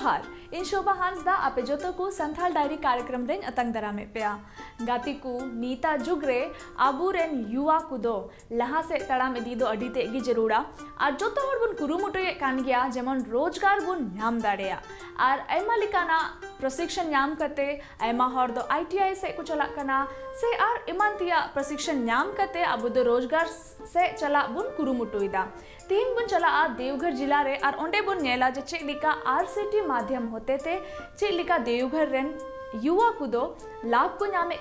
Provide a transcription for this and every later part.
जोहार इन शोभा हांसदा आपे जोतो को संथाल डायरी कार्यक्रम रेन अतंग दरा में पेया गाती को नीता जुगरे आबू रेन युवा कुदो लहा से तड़ाम इदी दो अडी तेगी जरूरा और जोतो हर बुन कुरुमुटुये कान गया जेमन रोजगार बुन नाम दाड़ेया और ऐमा लिकाना प्रशिक्षण नाम करते ऐमा हर दो ITI से को चला कना से और इमान तिया प्रशिक्षण नाम करते अब दो रोजगार से चला बुन कुरुमुटुईदा तीन बुन चला आ देवघर जिला रे और ओंडे बुन नेला जे चेक लिका RCT माध्यम होते थे चेक लिका देवघर रेन युवा कुदो लाभ को नामे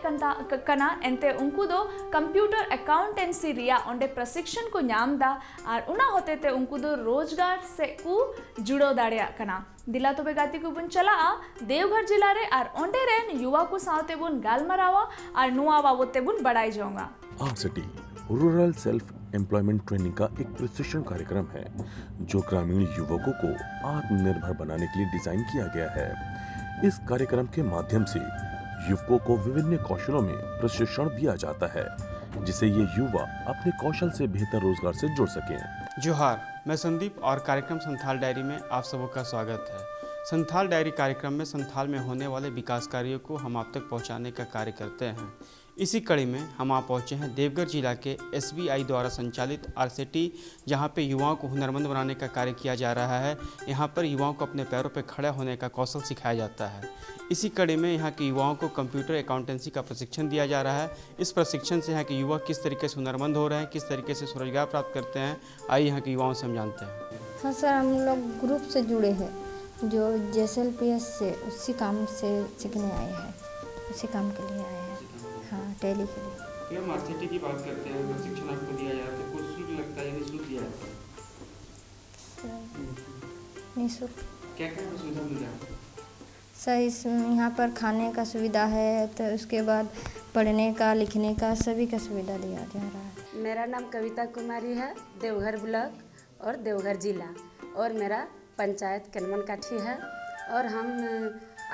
कना एंते उनको दो कंप्यूटर अकाउंटेंसी रिया ओंडे प्रशिक्षण को नाम दा और उना होते थे उनको दो रोजगार से को जुड़ो दाड़िया कना दिला तो बेगाती को बुन चला आ देवघर जिला रे और ओंडे रेन युवा को सावते बुन गालमरावा और नुआ वावते बुन बढ़ाई जाऊंगा। RCT rural self employment training का एक प्रशिक्षण कार्यक्रम है जो ग्रामीण युवकों को आत्मनिर्भर बनाने के लिए डिजाइन किया गया है। इस कार्यक्रम के माध्यम से युवकों को विभिन्न कौशलों में प्रशिक्षण दिया जाता है जिससे ये युवा अपने कौशल से बेहतर रोजगार से जुड़ सकें। जोहार, मैं संदीप और कार्यक्रम संथाल डायरी में आप सबों का स्वागत है। संथाल डायरी कार्यक्रम में संथाल में होने वाले विकास कार्यों को हम आप तक पहुंचाने का कार्य करते हैं। इसी कड़ी में हम आप पहुंचे हैं देवघर जिला के SBI द्वारा संचालित RCT, जहां पे युवाओं को हुनरमंद बनाने का कार्य किया जा रहा है। यहां पर युवाओं को अपने पैरों पर खड़े होने का कौशल सिखाया जाता है। इसी कड़ी में यहां के युवाओं को कंप्यूटर अकाउंटेंसी का प्रशिक्षण दिया जा रहा है। इस प्रशिक्षण से यहाँ के युवा किस तरीके से हुनरमंद हो रहे हैं, किस तरीके से स्वरोजगार प्राप्त करते हैं, आइए यहाँ के युवाओं से हम जानते हैं। हाँ सर, हम लोग ग्रुप से जुड़े हैं जो JSLPS से उसी काम से सीखने आए हैं, उसी काम के लिए आए हैं। हाँ, टैली के लिए। हम RCT की बात करते हैं, प्रशिक्षण आपको दिया जाता है, कुछ शुल्क लगता है या निःशुल्क दिया जाता है? निःशुल्क। क्या क्या सुविधा मिल जाती है सर? इसमें यहाँ पर खाने का सुविधा है, तो उसके बाद पढ़ने का लिखने का सभी का सुविधा दिया जा रहा है। मेरा नाम कविता कुमारी है, देवघर ब्लॉक और देवघर जिला, और मेरा पंचायत कनमन काठी है। और हम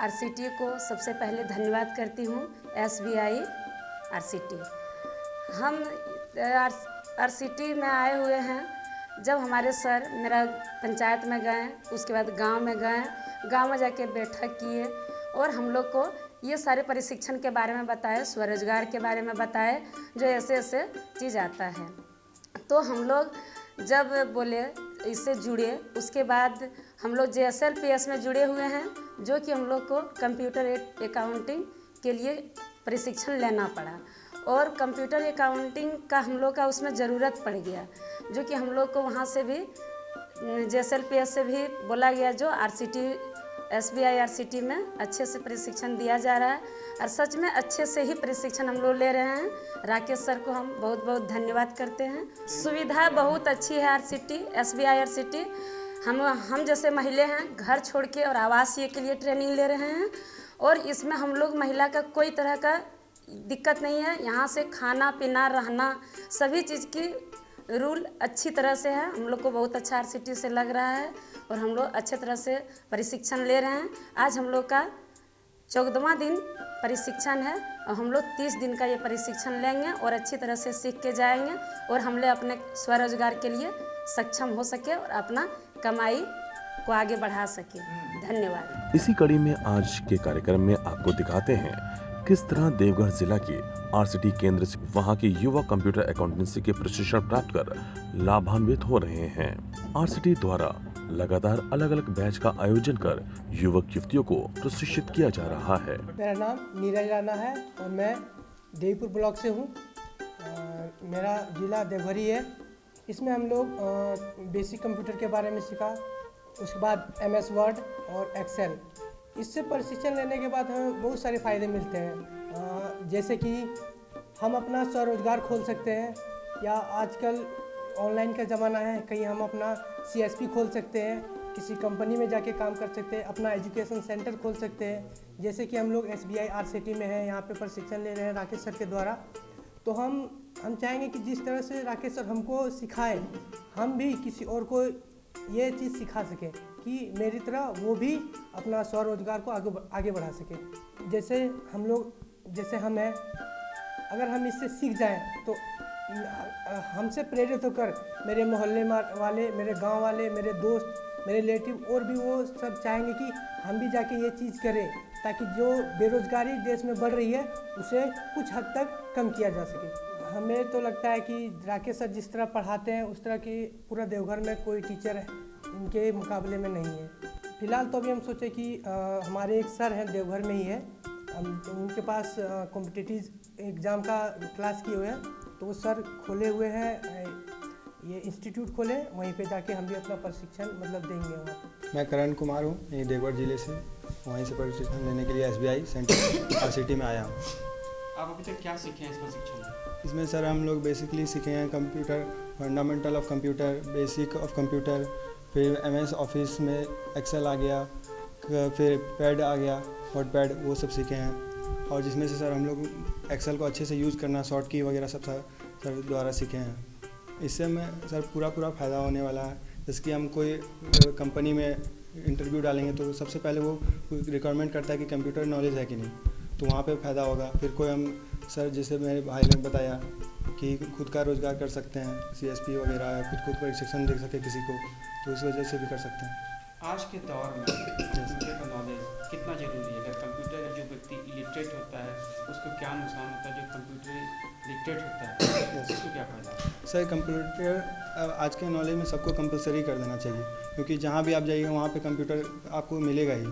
RCT को सबसे पहले धन्यवाद करती हूँ, SBI RCT। हम RCT में आए हुए हैं। जब हमारे सर मेरा पंचायत में गए, उसके बाद गांव में गए, गांव में जाके बैठक किए और हम लोग को ये सारे प्रशिक्षण के बारे में बताए, स्वरोजगार के बारे में बताए, जो ऐसे ऐसे चीज़ आता है। तो हम लोग जब बोले इससे जुड़े, उसके बाद हम लोग JSLPS में जुड़े हुए हैं, जो कि हम लोग को कंप्यूटर अकाउंटिंग के लिए प्रशिक्षण लेना पड़ा और कंप्यूटर अकाउंटिंग का हम लोग का उसमें ज़रूरत पड़ गया, जो कि हम लोग को वहाँ से भी JSLPS से भी बोला गया, जो SBI RCT में अच्छे से प्रशिक्षण दिया जा रहा है और सच में अच्छे से ही प्रशिक्षण हम लोग ले रहे हैं। राकेश सर को हम बहुत बहुत धन्यवाद करते हैं। सुविधा बहुत अच्छी है SBI RCT। हम जैसे महिला हैं, घर छोड़ के और आवासीय के लिए ट्रेनिंग ले रहे हैं और इसमें हम लोग महिला का कोई तरह का दिक्कत नहीं है। यहाँ से खाना पीना रहना सभी चीज़ की रूल अच्छी तरह से है। हम लोग को बहुत अच्छा RCT से लग रहा है और हम लोग अच्छे तरह से प्रशिक्षण ले रहे हैं। आज हम लोग का 14वां दिन प्रशिक्षण है और हम लोग 30 दिन का ये प्रशिक्षण लेंगे और अच्छी तरह से सीख के जाएंगे और हम लोग अपने स्वरोजगार के लिए सक्षम हो सके और अपना कमाई को आगे बढ़ा सके। धन्यवाद। इसी कड़ी में आज के कार्यक्रम में आपको दिखाते हैं किस तरह देवघर जिला के RCT केंद्र से वहां के युवा कंप्यूटर अकाउंटेंसी के प्रशिक्षण प्राप्त कर लाभान्वित हो रहे हैं। RCT द्वारा लगातार अलग अलग बैच का आयोजन कर युवक युवतियों को प्रशिक्षित किया जा रहा है। मेरा नाम नीरज राणा है और मैं देवपुर ब्लॉक से हूँ। मेरा जिला देवघर ही है। इसमें हम लोग बेसिक कंप्यूटर के बारे में सीखा, उसके बाद MS वर्ड और एक्सेल। इससे प्रशिक्षण लेने के बाद हमें बहुत सारे फ़ायदे मिलते हैं, जैसे कि हम अपना स्वरोजगार खोल सकते हैं या आजकल ऑनलाइन का ज़माना है, कहीं हम अपना CSP खोल सकते हैं, किसी कंपनी में जाके काम कर सकते हैं, अपना एजुकेशन सेंटर खोल सकते हैं। जैसे कि हम लोग SBI RCT में हैं, यहाँ पे प्रशिक्षण ले रहे हैं राकेश सर के द्वारा। तो हम चाहेंगे कि जिस तरह से राकेश सर हमको सिखाए, हम भी किसी और को ये चीज़ सिखा सकें कि मेरी तरह वो भी अपना स्वरोजगार को आगे बढ़ा सके। जैसे हम हैं, अगर हम इससे सीख जाएं तो हमसे प्रेरित होकर मेरे मोहल्ले वाले, मेरे गांव वाले, मेरे दोस्त, मेरे रिलेटिव और भी वो सब चाहेंगे कि हम भी जाके ये चीज़ करें ताकि जो बेरोज़गारी देश में बढ़ रही है उसे कुछ हद तक कम किया जा सके। हमें तो लगता है कि राकेश सर जिस तरह पढ़ाते हैं उस तरह की पूरा देवघर में कोई टीचर इनके मुकाबले में नहीं है। फ़िलहाल तो अभी हम सोचे कि हमारे एक सर हैं देवघर में ही है, उनके पास कॉम्पिटिटिव एग्ज़ाम का क्लास किए हुए हैं, तो वो सर खोले हुए हैं, ये इंस्टीट्यूट खोले, वहीं पे जाके हम भी अपना प्रशिक्षण मतलब देंगे वहाँ पे। मैं करण कुमार हूँ, यही देवघर ज़िले से, वहीं से प्रशिक्षण लेने के लिए SBI सेंटर RCT में आया हूँ। आप अभी तक क्या सीखे हैं इस प्रशिक्षण में? इसमें सर हम लोग बेसिकली सीखे हैं computer, fundamental of computer, basic of computer, फिर MS ऑफिस में एक्सेल आ गया, फिर पैड आ गया, हॉटपैड, वो सब सीखे हैं। और जिसमें से सर हम लोग एक्सेल को अच्छे से यूज़ करना, शॉर्ट की वगैरह सब सर द्वारा सीखे हैं। इससे हमें सर पूरा फ़ायदा होने वाला है। जैसे कि हम कोई कंपनी में इंटरव्यू डालेंगे तो सबसे पहले वो रिक्वायरमेंट करता है कि कंप्यूटर नॉलेज है कि नहीं, तो वहाँ पे फ़ायदा होगा। फिर कोई हम सर जैसे मेरे भाई ने बताया कि खुद का रोज़गार कर सकते हैं, CSP वगैरह है, खुद प्रशिक्षण दे सके किसी को, तो इस वजह से भी कर सकते हैं। आज के दौर में कंप्यूटर का नॉलेज कितना ज़रूरी है? अगर कंप्यूटर जो व्यक्ति इलिटरेट होता है उसको क्या नुकसान होता है, जो कंप्यूटर लिटरेट होता है उसको क्या फ़ायदा है? सर कंप्यूटर आज के नॉलेज में सबको कंपलसरी कर देना चाहिए, क्योंकि जहाँ भी आप जाइएगा वहाँ पे कंप्यूटर आपको मिलेगा ही।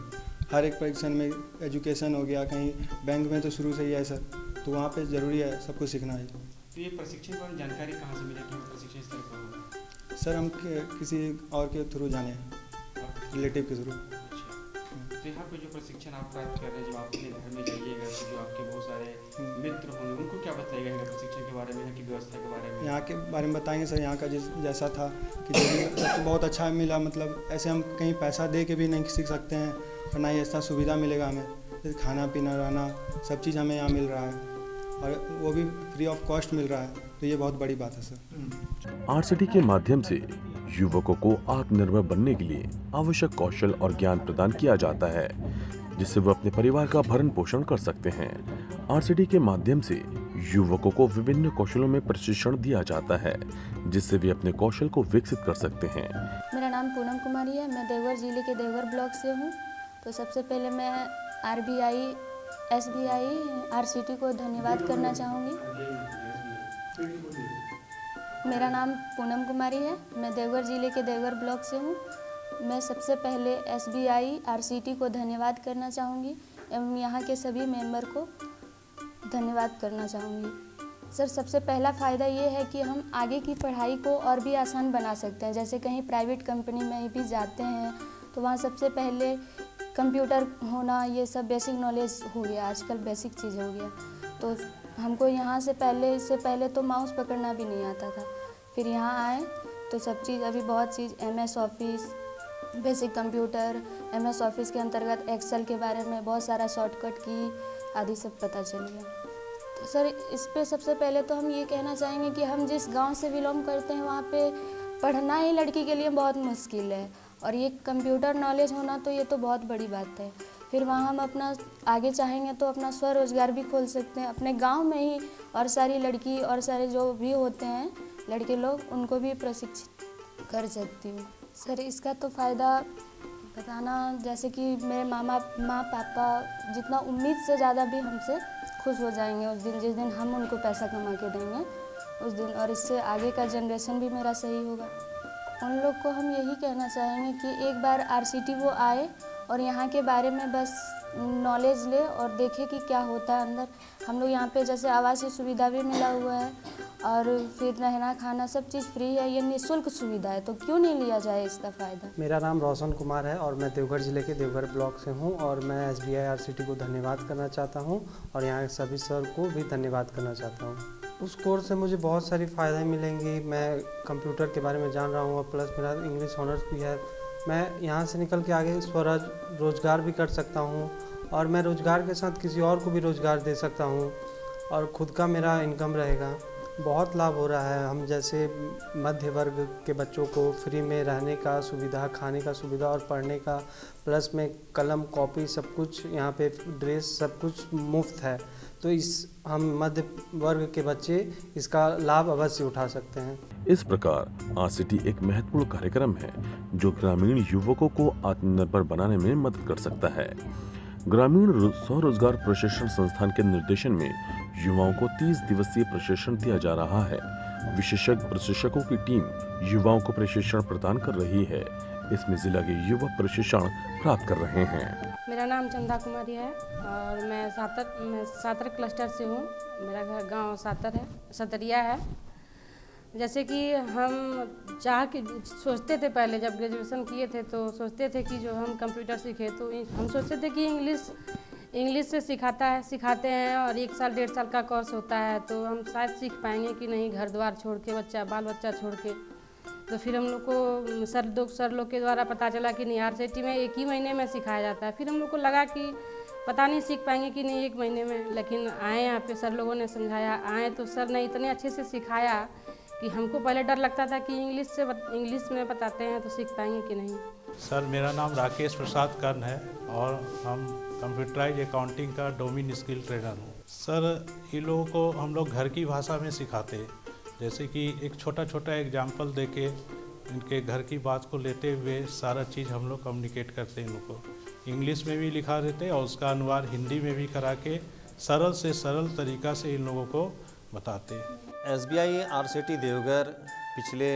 हर एक परीक्षण में, एजुकेशन हो गया, कहीं बैंक में तो शुरू से ही है सर, तो वहाँ पे ज़रूरी है सबको सीखना है। तो ये प्रशिक्षण पर जानकारी कहाँ से मिलेगी? प्रशिक्षण स्थल पर होगा सर हम किसी और के थ्रू जाने हैं, रिलेटिव के थ्रू। तो यहाँ पे जो प्रशिक्षण आप प्राप्त कर रहे हैं, जब आप अपने घर में जाइएगा तो जो आपके बहुत सारे मित्र होंगे उनको क्या बताइएगा यहाँ प्रशिक्षण के बारे में, यहाँ की व्यवस्था के बारे में? यहाँ के बारे में बताएंगे सर, यहाँ का जैसा था कि सबको बहुत अच्छा मिला, मतलब ऐसे हम कहीं पैसा दे के भी नहीं सीख सकते हैं और ना ही ऐसा सुविधा मिलेगा हमें, जैसे खाना पीना रहना सब चीज़ हमें यहाँ मिल रहा है और वो भी फ्री ऑफ कॉस्ट मिल रहा है, तो ये बहुत बड़ी बात है सर। RCT के माध्यम से युवकों को आत्मनिर्भर बनने के लिए आवश्यक कौशल और ज्ञान प्रदान किया जाता है, जिससे वो अपने परिवार का भरण पोषण कर सकते हैं। RCT के माध्यम से युवकों को विभिन्न कौशलों में प्रशिक्षण दिया जाता है, जिससे वे अपने कौशल को विकसित कर सकते हैं। मेरा नाम पूनम कुमारी है, मैं देवघर ज़िले के देवघर ब्लॉक से हूँ। तो सबसे पहले मैं RBI SBI RCT को धन्यवाद करना चाहूँगी। मेरा नाम पूनम कुमारी है, मैं देवघर ज़िले के देवघर ब्लॉक से हूँ। मैं सबसे पहले SBI RCT को धन्यवाद करना चाहूँगी एवं यहाँ के सभी मेंबर को धन्यवाद करना चाहूँगी। सर सबसे पहला फ़ायदा ये है कि हम आगे की पढ़ाई को और भी आसान बना सकते हैं। जैसे कहीं प्राइवेट कंपनी में भी जाते हैं तो वहाँ सबसे पहले कंप्यूटर होना, ये सब बेसिक नॉलेज हो गया, आजकल बेसिक चीज़ हो गया। तो हमको यहाँ से इससे पहले तो माउस पकड़ना भी नहीं आता था, फिर यहाँ आए तो सब चीज़, अभी बहुत चीज़ MS office, basic computer, MS office के अंतर्गत एक्सेल के बारे में बहुत सारा शॉर्टकट की आदि सब पता चल गया। तो सर इस पे सबसे पहले तो हम ये कहना चाहेंगे कि हम जिस गांव से बिलोंग करते हैं वहाँ पे पढ़ना ही लड़की के लिए बहुत मुश्किल है, और ये कंप्यूटर नॉलेज होना तो ये तो बहुत बड़ी बात है। फिर वहाँ हम अपना आगे चाहेंगे तो अपना स्वरोजगार भी खोल सकते हैं अपने गांव में ही, और सारी लड़की और सारे जो भी होते हैं लड़के लोग उनको भी प्रशिक्षित कर सकती हूँ। सर इसका तो फ़ायदा बताना, जैसे कि मेरे माँ पापा जितना उम्मीद से ज़्यादा भी हमसे खुश हो जाएंगे उस दिन, जिस दिन हम उनको पैसा कमा के देंगे उस दिन, और इससे आगे का जनरेशन भी मेरा सही होगा। उन लोग को हम यही कहना चाहेंगे कि एक बार RCT वो आए और यहाँ के बारे में बस नॉलेज ले और देखे कि क्या होता है अंदर। हम लोग यहाँ पे जैसे आवासीय सुविधा भी मिला हुआ है और फिर रहना खाना सब चीज़ फ्री है, ये निःशुल्क सुविधा है, तो क्यों नहीं लिया जाए इसका फ़ायदा। मेरा नाम रोशन कुमार है और मैं देवघर ज़िले के देवघर ब्लॉक से हूँ, और मैं SBI RCT को धन्यवाद करना चाहता हूँ और यहाँ के सभी सर को भी धन्यवाद करना चाहता हूँ। उस कोर्स से मुझे बहुत सारी फ़ायदे मिलेंगी। मैं कंप्यूटर के बारे में जान रहा हूँ और प्लस मेरा इंग्लिश ऑनर्स भी है। मैं यहाँ से निकल के आगे रोज़गार भी कर सकता हूँ, और मैं रोज़गार के साथ किसी और को भी रोज़गार दे सकता हूँ और ख़ुद का मेरा इनकम रहेगा। बहुत लाभ हो रहा है। हम जैसे मध्य वर्ग के बच्चों को फ्री में रहने का सुविधा, खाने का सुविधा और पढ़ने का, प्लस में कलम कॉपी सब कुछ यहाँ पे, ड्रेस सब कुछ मुफ्त है। तो इस हम मध्य वर्ग के बच्चे इसका लाभ अवश्य उठा सकते हैं। इस प्रकार आरसीटी एक महत्वपूर्ण कार्यक्रम है जो ग्रामीण युवकों को आत्मनिर्भर बनाने में मदद कर सकता है। ग्रामीण स्वरोजगार प्रशिक्षण संस्थान के निर्देशन में युवाओं को 30 दिवसीय प्रशिक्षण दिया जा रहा है। विशेषज्ञ प्रशिक्षकों की टीम युवाओं को प्रशिक्षण प्रदान कर रही है। इसमें जिला के युवा प्रशिक्षण प्राप्त कर रहे हैं। मेरा नाम चंदा कुमारी है और मैं सातर क्लस्टर से हूँ। मेरा घर गांव सतरिया है। जैसे कि हम सोचते थे पहले जब ग्रेजुएशन किए थे तो सोचते थे कि जो हम कंप्यूटर सीखे तो हम सोचते थे कि इंग्लिश से सिखाते हैं और 1 साल 1.5 साल का कोर्स होता है तो हम शायद सीख पाएंगे कि नहीं, घर द्वार छोड़ के बाल बच्चा छोड़ के। तो फिर हम लोग को सर लोग के द्वारा पता चला कि नहीं, आरसीटी में 1 ही महीने में सिखाया जाता है। फिर हम लोग को लगा कि पता नहीं सीख पाएंगे कि नहीं 1 महीने में, लेकिन आए यहाँ पे सर लोगों ने समझाया। आए तो सर ने इतने अच्छे से सिखाया कि हमको पहले डर लगता था कि इंग्लिश में बताते हैं तो सीख पाएंगे कि नहीं। सर मेरा नाम राकेश प्रसाद कर्ण है और हम कंप्यूटराइज अकाउंटिंग का डोमेन स्किल ट्रेनर हूँ। सर इन लोगों को हम लोग घर की भाषा में सिखाते हैं, जैसे कि एक छोटा एग्जाम्पल देके इनके घर की बात को लेते हुए सारा चीज़ हम लोग कम्युनिकेट करते हैं। इन लोगों को इंग्लिश में भी लिखा देते हैं और उसका अनुवाद हिंदी में भी करा के सरल से सरल तरीका से इन लोगों को बताते हैं। SBI आरसीटी देवघर पिछले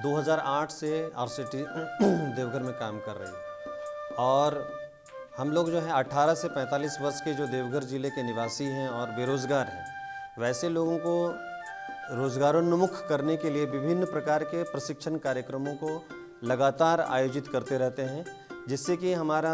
2008 से आरसीटी देवघर में काम कर रही है और हम लोग जो है 18 से 45 वर्ष के जो देवघर ज़िले के निवासी हैं और बेरोज़गार हैं, वैसे लोगों को रोजगारोन्मुख करने के लिए विभिन्न प्रकार के प्रशिक्षण कार्यक्रमों को लगातार आयोजित करते रहते हैं, जिससे कि हमारा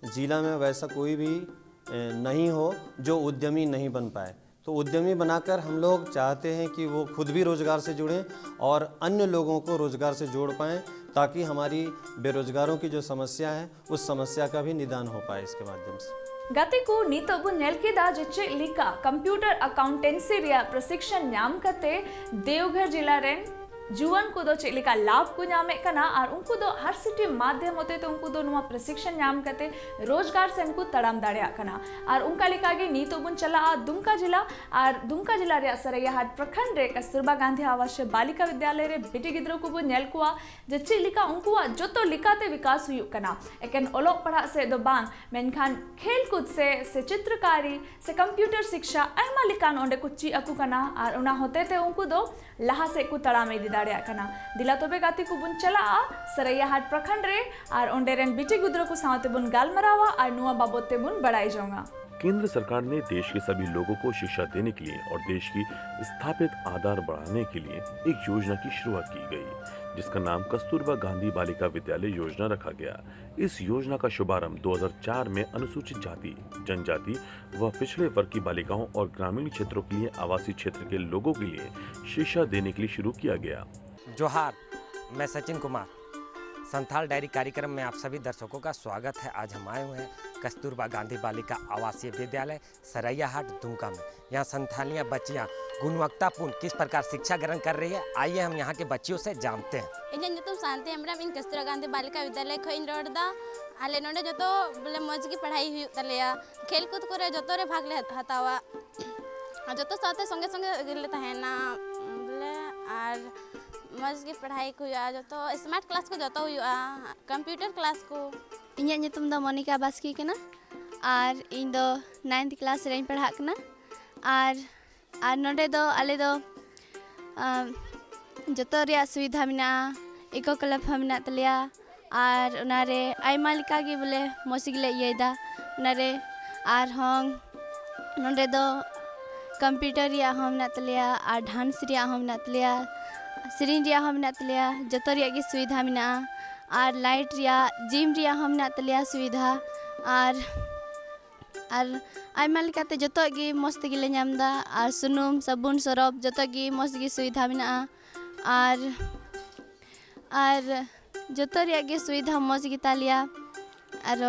ज़िला में वैसा कोई भी नहीं हो जो उद्यमी नहीं बन पाए। तो उद्यमी बनाकर हम लोग चाहते हैं कि वो खुद भी रोज़गार से जुड़ें और अन्य लोगों को रोज़गार से जोड़ पाएँ, ताकि हमारी बेरोज़गारों की जो समस्या है उस समस्या का भी निदान हो पाए इसके माध्यम से। गतिकु नीतो बु नेलकिदा जे चेक लिका कंप्यूटर अकाउंटेंसी रिया प्रशिक्षण नाम कते देवघर जिला रेन जुआन को दो चेक लिका लाभ को नामे कना और उनको दो आरसीटी माध्यम होते तो उनको दो नुआ प्रशिक्षण नाम कते रोजगार से उनको तड़ाम दाड़िया कना और उनका लिखा गे नीतो बुन चला दुमका जिला रे सरैयाहाट प्रखंड रे कस्तूरबा गांधी आवासीय बालिका विद्यालय रे बेटी गिद्रो को बु नेल कुआ जे चेक लिका उनको जोतो लिकाते विकास हुई कना एकेन ओलोक पढ़ा से दो बांग मेनखान खेल कूद से चित्रकारी से कंप्यूटर शिक्षा आयमा लिकान ओंडे कुची अकु कना और उना होते ते उनको दो लहा से को तड़ाम इदी दाड़िया कना दिला तोबे गाती को बुन चला सरैयाहाट प्रखंड रे और ओंडे रेन बेटी गिद्रो को सावते बुन गालमरावा और नुआ बाबोते बुन बढ़ाई जाऊंगा। केंद्र सरकार ने देश के सभी लोगों को शिक्षा देने के लिए और देश की स्थापित आधार बढ़ाने के लिए एक योजना की शुरुआत की गई, जिसका नाम कस्तूरबा गांधी बालिका विद्यालय योजना रखा गया। इस योजना का शुभारंभ 2004 में अनुसूचित जाति, जनजाति व पिछड़े वर्ग की बालिकाओं और ग्रामीण क्षेत्रों के लिए आवासीय क्षेत्र के लोगों के लिए शिक्षा देने के लिए शुरू किया गया। जोहार, मैं सचिन कुमार। संथाल डायरी कार्यक्रम में आप सभी दर्शकों का स्वागत है। आज हम आए हुए हैं कस्तूरबा गांधी बालिका आवासीय विद्यालय सरैयाहाट दुमका में। यहाँ संथालियाँ बच्चियाँ गुणवत्तापूर्ण किस प्रकार शिक्षा ग्रहण कर रही है, आइए हम यहाँ के बच्चियों से जानते हैं। ᱤᱧᱟᱹᱜ ᱧᱩᱛᱩᱢ ᱥᱟᱱᱛᱤ ᱦᱮᱢᱵᱨᱚᱢ ᱤᱧ ᱠᱟᱥᱛᱩᱨᱵᱟ ᱜᱟᱱधी बालिका विद्यालय ᱠᱷᱚᱱ ᱤᱧ ᱨᱚᱲᱫᱟ। ᱟᱞᱮ ᱱᱚᱰᱮ ᱡᱚᱛᱚ ᱵᱚᱞᱮ ᱢᱚᱡᱽ ᱜᱮ ᱯᱟᱲᱦᱟई ᱦᱩᱭᱩᱜ ᱛᱟᱞᱮᱭᱟ, ᱠᱷᱮᱞ ᱠᱩᱫ ᱠᱚᱨᱮ ᱡᱚᱛᱚ ᱨᱮ ᱵᱷᱟᱜ ᱞᱮ ᱦᱟᱛᱟᱣᱟ ᱟᱨ ᱡᱚᱛᱚ ᱥᱟᱶᱛᱮ ᱥᱚᱸᱜᱮ ᱥᱚᱸᱜᱮ ᱜᱮᱞᱮ ᱛᱟᱦᱮᱱᱟ ᱵᱚᱞᱮ ᱟᱨ मज गे पढ़ाई को जो तो स्मार्ट क्लास को जो तो कंप्यूटर क्लास को। ᱤᱧᱟᱹᱜ ᱧᱩᱛᱩᱢ ᱫᱚ ᱢᱚᱱᱤᱠᱟ ᱵᱟᱥᱠᱤ ᱠᱟᱱᱟ ᱟᱨ ᱤᱧ ᱫᱚ 9th क्लास ᱨᱮᱧ ᱯᱟᱲᱦᱟᱜ ᱠᱟᱱᱟ ᱟᱨ ᱱᱚᱰᱮ ᱫᱚ ᱟᱞᱮ ᱫᱚ ᱡᱚᱛᱚ ᱨᱮᱭᱟᱜ ᱥᱩᱵᱤᱫᱷᱟ ᱢᱮᱱᱟᱜᱼᱟ, ᱤᱠᱳ ᱠᱞᱟᱵ ᱦᱚᱸ ᱢᱮᱱᱟᱜ ᱛᱟᱞᱮᱭᱟ ᱟᱨ ᱚᱱᱟᱨᱮ ᱟᱭᱢᱟ ᱞᱮᱠᱟ ᱜᱮ ᱵᱚᱞᱮ ᱢᱚᱡᱽ ᱜᱮᱞᱮ ᱤᱭᱟᱹᱭᱮᱫᱟ ᱚᱱᱟᱨᱮ ᱟᱨᱦᱚᱸ ᱱᱚᱰᱮ ᱫᱚ कंप्यूटर रिया हम मेना तलेया और डांस रिया हम मेना तलेया, सेरिंग रिया हम मेना तलेया, जतो रिया की सुविधा मेना और लाइट रिया जिम रिया हम मेना तलेया सुविधा और आयमा लेकाते जतो गी मस्त गिले नामदा और सुनुम साबुन सरफ जतो गी मस्त गी सुविधा मेना और जतो रिया की सुविधा मज गी तालिया और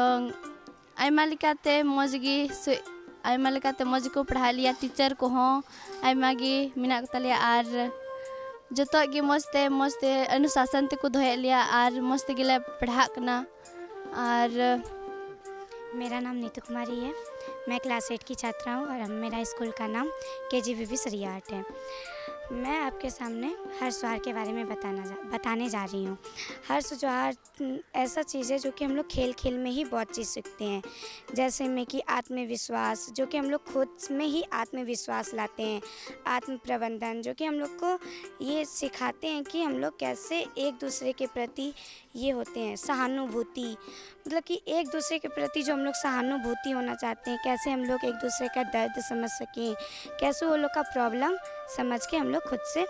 आयमा लेकाते मज गी आयमा लेकाते मज को पढ़ा लिया, टीचर को हों आयमा गी मेना तालिया और जतो गी मस्ते अनुशासन ते को दोहे लिया और मस्त गिले पढ़ा करना। और मेरा नाम नीतू कुमारी है, मैं क्लास 8 की छात्रा हूँ और मेरा स्कूल का नाम KGBB सरियाहाट है। मैं आपके सामने हर्ष त्योहार के बारे में बताने जा रही हूँ। हर्ष त्योहार ऐसा चीज़ है जो कि हम लोग खेल खेल में ही बहुत चीज़ सीखते हैं, जैसे में कि आत्मविश्वास, जो कि हम लोग खुद में ही आत्मविश्वास लाते हैं, आत्म प्रबंधन, जो कि हम लोग को ये सिखाते हैं कि हम लोग कैसे एक दूसरे के प्रति ये होते हैं, सहानुभूति, मतलब कि एक दूसरे के प्रति जो हम लोग सहानुभूति होना चाहते हैं, कैसे हम लोग एक दूसरे का दर्द समझ सकें, कैसे वो लोग का प्रॉब्लम समझ के हम लोग खुद से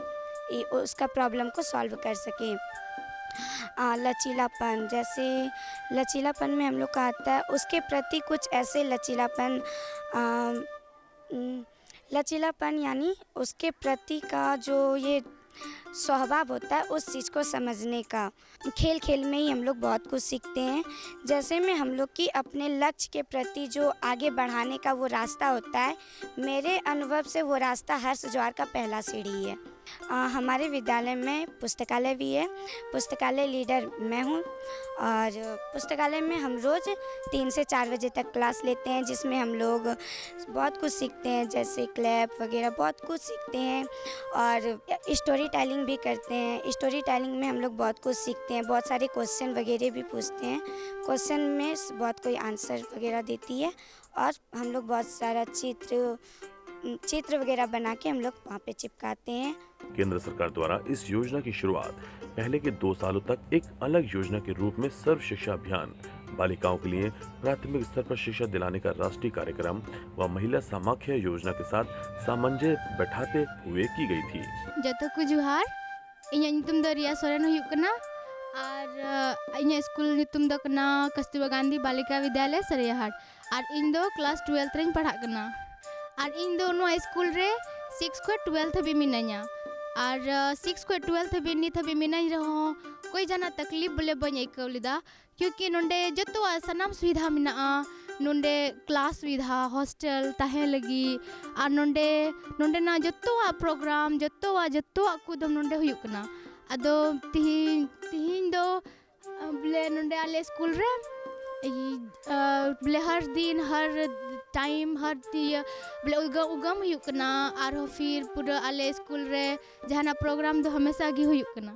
उसका प्रॉब्लम को सॉल्व कर सकें। लचीलापन, जैसे लचीलापन में हम लोग का आता है उसके प्रति कुछ ऐसे लचीलापन यानी उसके प्रति का जो ये स्वभाव होता है उस चीज़ को समझने का। खेल खेल में ही हम लोग बहुत कुछ सीखते हैं, जैसे में हम लोग की अपने लक्ष्य के प्रति जो आगे बढ़ाने का वो रास्ता होता है, मेरे अनुभव से वो रास्ता हर्ष त्योहार का पहला सीढ़ी है। हमारे विद्यालय में पुस्तकालय भी है, पुस्तकालय लीडर मैं हूँ और पुस्तकालय में हम रोज़ 3 से 4 बजे तक क्लास लेते हैं, जिसमें हम लोग बहुत कुछ सीखते हैं, जैसे क्लैप वगैरह बहुत कुछ सीखते हैं और स्टोरी टेलिंग भी करते हैं। स्टोरी टेलिंग में हम लोग बहुत कुछ सीखते हैं, बहुत सारे क्वेश्चन वगैरह भी पूछते हैं, क्वेश्चन में बहुत कोई आंसर वगैरह देती है और हम लोग बहुत सारा चित्र वगैरह बना के हम लोग वहाँ पे चिपकाते हैं। केंद्र सरकार द्वारा इस योजना की शुरुआत पहले के 2 सालों तक एक अलग योजना के रूप में सर्व शिक्षा अभियान, बालिकाओं के लिए प्राथमिक स्तर पर शिक्षा दिलाने का राष्ट्रीय कार्यक्रम व महिला समाख्या योजना के साथ सामंजस्य बैठाते हुए की गई थी। जतो को जुहार, इन्हें नितुम दो रिया सोरेन हुयुक कना और इन्हें स्कूल नितुम दो कना कस्तूरबा गांधी बालिका विद्यालय सरियाहाट और इन दो क्लास 12 रें पढ़ा कना और इन दो नो स्कूल रे 6 खो 12 हबी मिनाइया और 6 खो 12 हबी नित हबी मिनाइ रहो कोई जाना तकलीफ बोले बन आइकव लेदा, क्योंकि नोंडे जतो सनाम सुविधा मिना, नोंडे क्लास सुविधा, हॉस्टल तहे लगी और नोंडे ना जतो प्रोग्राम जतो कुदम नोंडे हुयुक कना। अदो तिहिन दो बोले नोंडे आले स्कूल रे बोले हर दिन हर टाइम हर दिया बोले उगम हुयुक कना और फिर पूरा आले स्कूल रे जहाना प्रोग्राम दो हमेशा गी हुयुक कना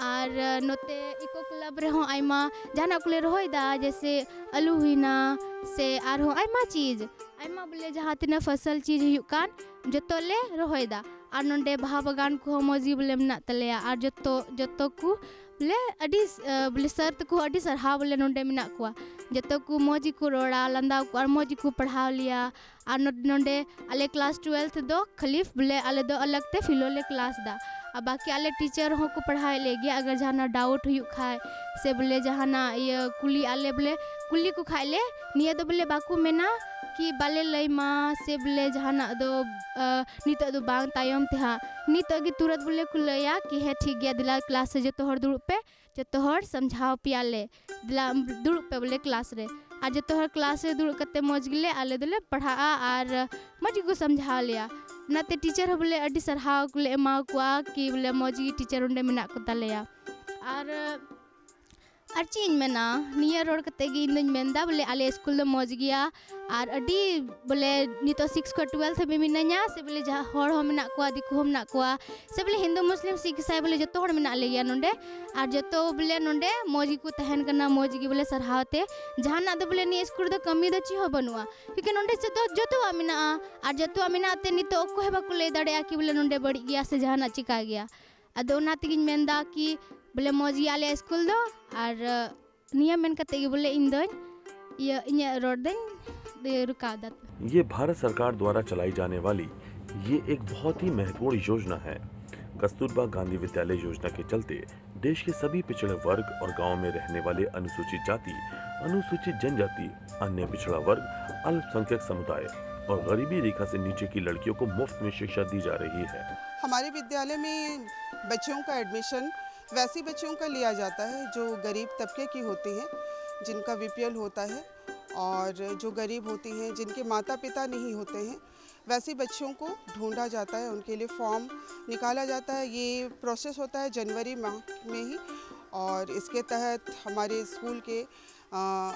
और नोते इको क्लब रे हो आइमा जहाना कुले रहोइदा, जैसे आलू हुइना से और हो आइमा चीज आइमा बोले जहाँ तिना फसल चीज हुयुक कान जतो ले रहोइदा और नोंडे बाहा बागान को मौजी बोले मना तलेया और जतो को बोले अडी बोले सर को अडी सरहा बोले नोंडे मिना को जतो को मौजी को रोड़ा लंदा को और मौजी को पढ़ा लिया और नोंडे आले क्लास 12 दो खलीफ बोले आले दो अलग ते फिलोले क्लास दा और बाकी आले टीचर हो को पढ़ाए ले गया। अगर जहाँ डाउट हुई खाए से बोले जहाँ ये कुली आले बोले कुली को खाए ले निया दो बोले बाकू मेना कि बाले लई माँ से बोले जहाँ दो नित दो बांग तायम थे हाँ नित की तुरंत बोले कुलया कि है ठीक गया दिला क्लास से जो तोहर दुड़ पे जो तोहर समझाओ पियाले दिला दुड़ पे बोले क्लास रे आज जो तोहर क्लास रे दुड़ कते मौज गिले आले दुले पढ़ा और मौज को समझा लिया नाते टीचर बोले अड्डी सरहाव को एमा को कि बोले मौजी टीचर उन्हें मिना को तलेया और चीज में ना निया रोड कते गी इंदुñ मेंदा बोले आले स्कूल दो मौज गया और अड्डी बोले नितो 6 को 12 हबी मिनाया से बोले जहाँ हर हो मिना को दिकु हो मिना को से बोले हिंदू मुस्लिम सिख ईसाई बोले जतो हर मिना ले गया नोंडे और जतो बोले नोंडे मौजी को तहन करना मौजी की बोले सरहावते जहाँ ना दो बोले नि स्कूल दो कमी दो ची हो बनवा क्योंकि नोंडे से दो जतो मिना और जतो मिनाते नितो को हेबा को ले दड़े कि बोले नोंडे बड़ी गया से जहाँ ना चिका गया अदो नाते मेंदा कि बोले मौजी आले स्कूल दो और नियम मेन कते कि बोले इन दोन ये इन्हें रोड दिन रुका दत। ये भारत सरकार द्वारा चलाई जाने वाली ये एक बहुत ही महत्वपूर्ण योजना है। कस्तूरबा गांधी विद्यालय योजना के चलते देश के सभी पिछड़े वर्ग और गांव में रहने वाले अनुसूचित जाति, अनुसूचित जनजाति, अन्य पिछड़ा वर्ग, अल्पसंख्यक समुदाय और गरीबी रेखा से नीचे की लड़कियों को मुफ्त में शिक्षा दी जा रही है। हमारे विद्यालय में बच्चों का एडमिशन वैसे बच्चों का लिया जाता है जो गरीब तबके की होती हैं, जिनका बीपीएल होता है और जो गरीब होती हैं जिनके माता पिता नहीं होते हैं, वैसे बच्चों को ढूंढा जाता है, उनके लिए फॉर्म निकाला जाता है। ये प्रोसेस होता है जनवरी माह में ही और इसके तहत हमारे स्कूल के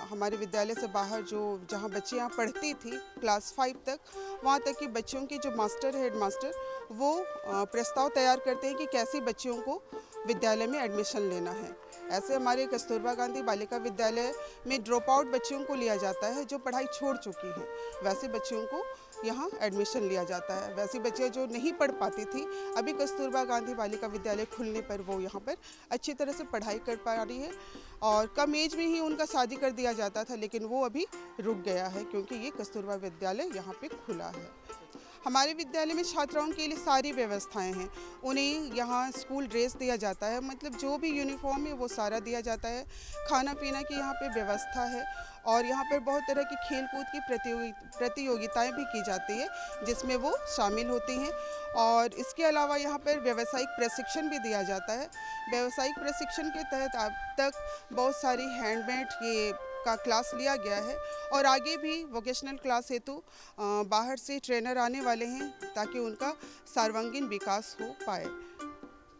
हमारे विद्यालय से बाहर जो जहाँ बच्चियाँ पढ़ती थी क्लास 5 तक, वहाँ तक कि बच्चों के जो मास्टर हेड मास्टर वो प्रस्ताव तैयार करते हैं कि कैसे बच्चियों को विद्यालय में एडमिशन लेना है। ऐसे हमारे कस्तूरबा गांधी बालिका विद्यालय में ड्रॉप आउट बच्चियों को लिया जाता है जो पढ़ाई छोड़ चुकी हैं, वैसे बच्चियों को यहाँ एडमिशन लिया जाता है। वैसी बच्चियाँ जो नहीं पढ़ पाती थी, अभी कस्तूरबा गांधी बालिका विद्यालय खुलने पर वो यहाँ पर अच्छी तरह से पढ़ाई कर पा रही है और कम एज में ही उनका शादी कर दिया जाता था, लेकिन वो अभी रुक गया है क्योंकि ये कस्तूरबा विद्यालय यहाँ पे खुला है। हमारे विद्यालय में छात्राओं के लिए सारी व्यवस्थाएं हैं। उन्हें यहाँ स्कूल ड्रेस दिया जाता है, मतलब जो भी यूनिफॉर्म है वो सारा दिया जाता है। खाना पीना की यहाँ पे व्यवस्था है और यहाँ पर बहुत तरह की खेल कूद की प्रतियोगिताएं भी की जाती है जिसमें वो शामिल होती हैं। और इसके अलावा यहाँ पर व्यावसायिक प्रशिक्षण भी दिया जाता है। व्यावसायिक प्रशिक्षण के तहत अब तक बहुत सारी हैंडमेड का क्लास लिया गया है और आगे भी वोकेशनल क्लास हेतु बाहर से ट्रेनर आने वाले हैं ताकि उनका सर्वांगीण विकास हो पाए।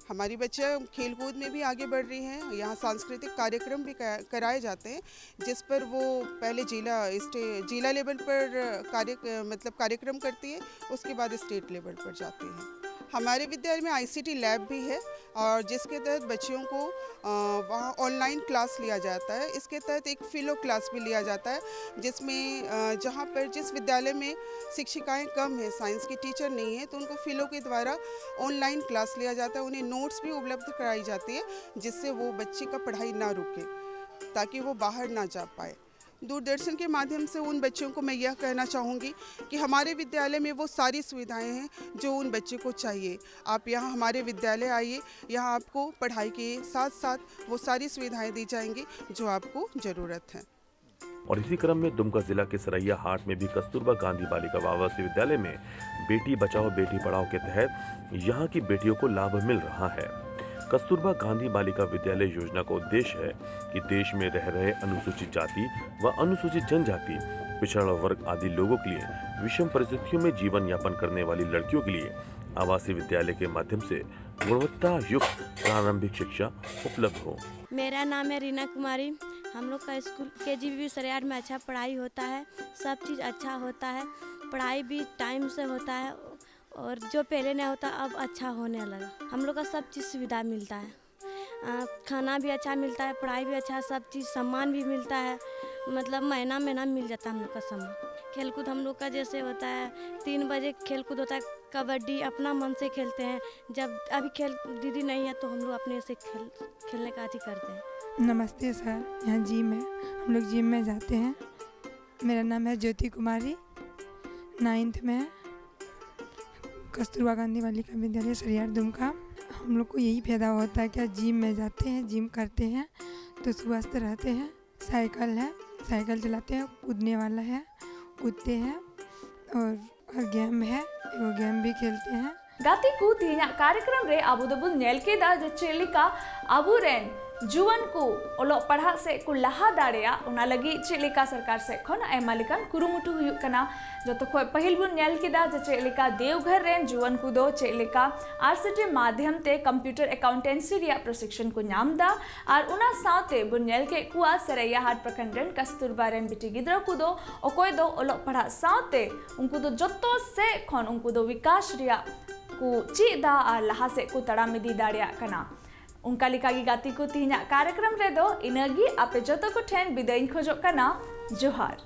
हमारी बच्चियाँ खेलकूद में भी आगे बढ़ रही हैं। यहाँ सांस्कृतिक कार्यक्रम भी कराए जाते हैं जिस पर वो पहले जिला लेवल पर कार्यक्रम करती है, उसके बाद स्टेट लेवल पर जाती हैं। हमारे विद्यालय में ICT लैब भी है और जिसके तहत बच्चियों को वहाँ ऑनलाइन क्लास लिया जाता है। इसके तहत एक फिलो क्लास भी लिया जाता है जिसमें जहाँ पर जिस विद्यालय में शिक्षिकाएं कम हैं, साइंस की टीचर नहीं है, तो उनको फिलो के द्वारा ऑनलाइन क्लास लिया जाता है। उन्हें नोट्स भी उपलब्ध कराई जाती है जिससे वो बच्चे का पढ़ाई ना रुके, ताकि वो बाहर ना जा पाए। दूरदर्शन के माध्यम से उन बच्चों को मैं यह कहना चाहूँगी कि हमारे विद्यालय में वो सारी सुविधाएं हैं जो उन बच्चे को चाहिए। आप यहाँ हमारे विद्यालय आइए, यहाँ आपको पढ़ाई के साथ साथ वो सारी सुविधाएं दी जाएंगी जो आपको ज़रूरत है। और इसी क्रम में दुमका जिला के सरैया हाट में भी कस्तूरबा गांधी बालिका आवासीय विद्यालय में बेटी बचाओ बेटी पढ़ाओ के तहत यहाँ की बेटियों को लाभ मिल रहा है। कस्तूरबा गांधी बालिका विद्यालय योजना का उद्देश्य है कि देश में रह रहे अनुसूचित जाति व अनुसूचित जनजाति, पिछड़ा वर्ग आदि लोगों के लिए विषम परिस्थितियों में जीवन यापन करने वाली लड़कियों के लिए आवासीय विद्यालय के माध्यम से गुणवत्ता युक्त प्रारंभिक शिक्षा उपलब्ध हो। मेरा नाम है रीना कुमारी। हम लोग का स्कूल KGB सरयार में अच्छा पढ़ाई होता है, सब चीज़ अच्छा होता है, पढ़ाई भी टाइम से होता है और जो पहले नहीं होता अब अच्छा होने लगा। हम लोग का सब चीज़ सुविधा मिलता है, खाना भी अच्छा मिलता है, पढ़ाई भी अच्छा, सब चीज़ सम्मान भी मिलता है, मतलब महीना मिल जाता है हम लोग का सम्मान। खेलकूद हम लोग का जैसे होता है 3 बजे खेलकूद होता है, कबड्डी अपना मन से खेलते हैं। जब अभी खेल दीदी नहीं है तो हम लोग अपने से खेलने का अथी करते हैं। नमस्ते सर, यहाँ जिम है, हम लोग जिम में जाते हैं। मेरा नाम है ज्योति कुमारी, 9th में है, कस्तूरबा गांधी बालिका विद्यालय सरयार दुमका। हम लोग को यही फायदा होता है कि जिम में जाते हैं, जिम करते हैं तो स्वस्थ रहते हैं। साइकिल है, साइकिल चलाते हैं, कूदने वाला है, कूदते हैं और गेम है, वो गेम भी खेलते हैं। गाती को तीन कार्यक्रम रे आबू दबुन नेल केदा जे चेलिका आबू रेन जुवन को ओलो पढ़ा से को लहा दाड़ेया उना लगी चेलिका सरकार से खन आयमा लेकान कुरुमुटु हुयुक कना। जतो खोय पहिल बुन नेल केदा जे चेलिका देवघर रेन जुवन को दो चेलिका RCT माध्यम ते कंप्यूटर अकाउंटेंसी रिया प्रशिक्षण को नामदा और उना साथे बुन नेल के कुआ सरैया हाट प्रखंड रेन कस्तूरबा रेन बिटी गिद्रा को दो ओकोय दो ओलो पढ़ा साथे उनको दो जतो से खन उनको दो विकास रिया को चीदा और लहा से को तड़ामिदी दाड़िया कना। उनका लिकागी गाती को तीन कार्यक्रम रे दो इनगी आपे जतो को ठेन बिदाइन खोजो कना। जोहार।